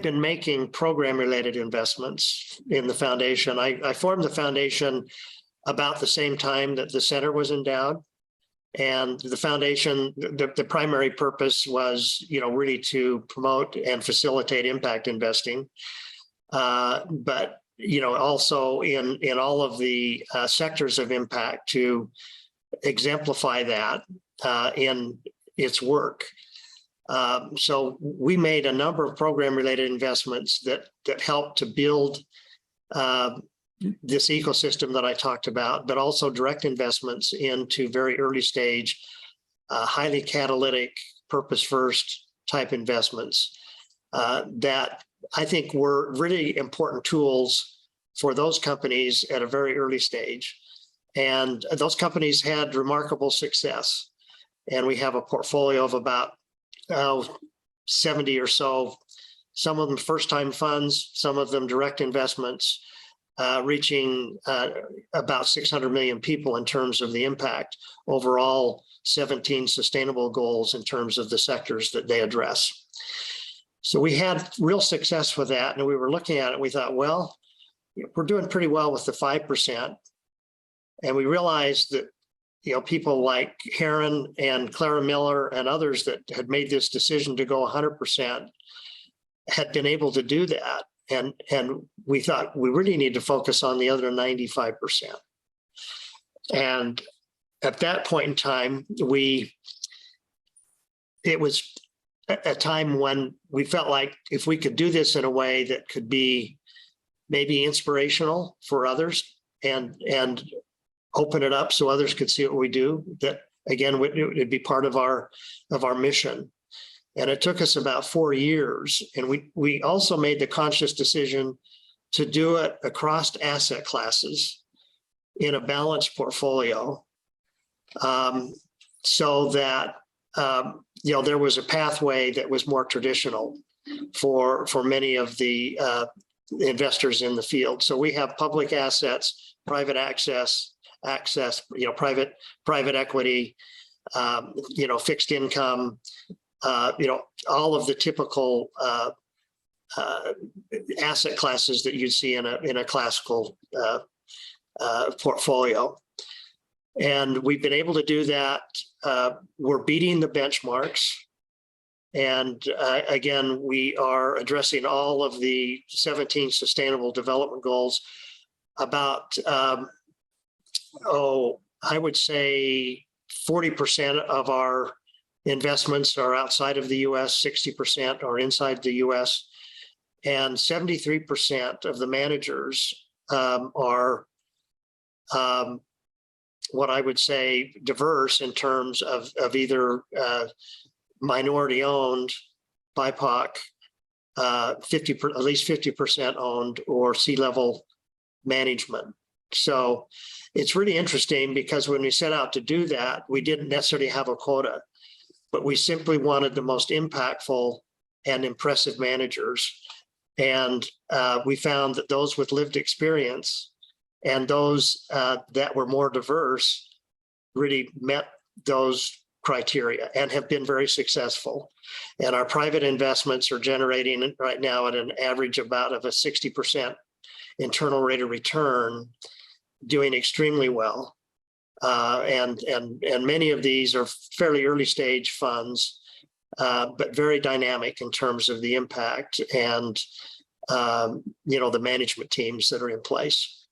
been making program-related investments in the foundation. I formed the foundation about the same time that the center was endowed. And the foundation, the primary purpose was, really to promote and facilitate impact investing. But, also in all of the sectors of impact to exemplify that in its work. So we made a number of program-related investments that helped to build this ecosystem that I talked about, but also direct investments into very early stage, highly catalytic, purpose-first type investments that I think were really important tools for those companies at a very early stage. And those companies had remarkable success. And we have a portfolio of about 70 or so, some of them first-time funds, some of them direct investments, reaching about 600 million people in terms of the impact, overall 17 sustainable goals in terms of the sectors that they address. So we had real success with that, and we were looking at it, we thought, well, we're doing pretty well with the 5%. And we realized that people like Heron and Clara Miller and others that had made this decision to go 100% had been able to do that. And we thought we really need to focus on the other 95%. And at that point in time, it was a time when we felt like if we could do this in a way that could be maybe inspirational for others and open it up so others could see what we do, that again, it'd be part of our mission. And it took us about 4 years. And we also made the conscious decision to do it across asset classes in a balanced portfolio, so that there was a pathway that was more traditional for many of the investors in the field. So we have public assets, private access, private equity, fixed income, all of the typical asset classes that you'd see in a classical portfolio. And we've been able to do that. We're beating the benchmarks. And again, we are addressing all of the 17 sustainable development goals. About, I would say 40% of our investments are outside of the US, 60% are inside the US, and 73% of the managers are what I would say diverse in terms of either minority owned, BIPOC, at least 50% owned, or C-level management. So it's really interesting because when we set out to do that, we didn't necessarily have a quota, but we simply wanted the most impactful and impressive managers. And we found that those with lived experience and those that were more diverse really met those criteria and have been very successful. And our private investments are generating right now at an average about of a 60% internal rate of return, doing extremely well. And many of these are fairly early stage funds, but very dynamic in terms of the impact and the management teams that are in place.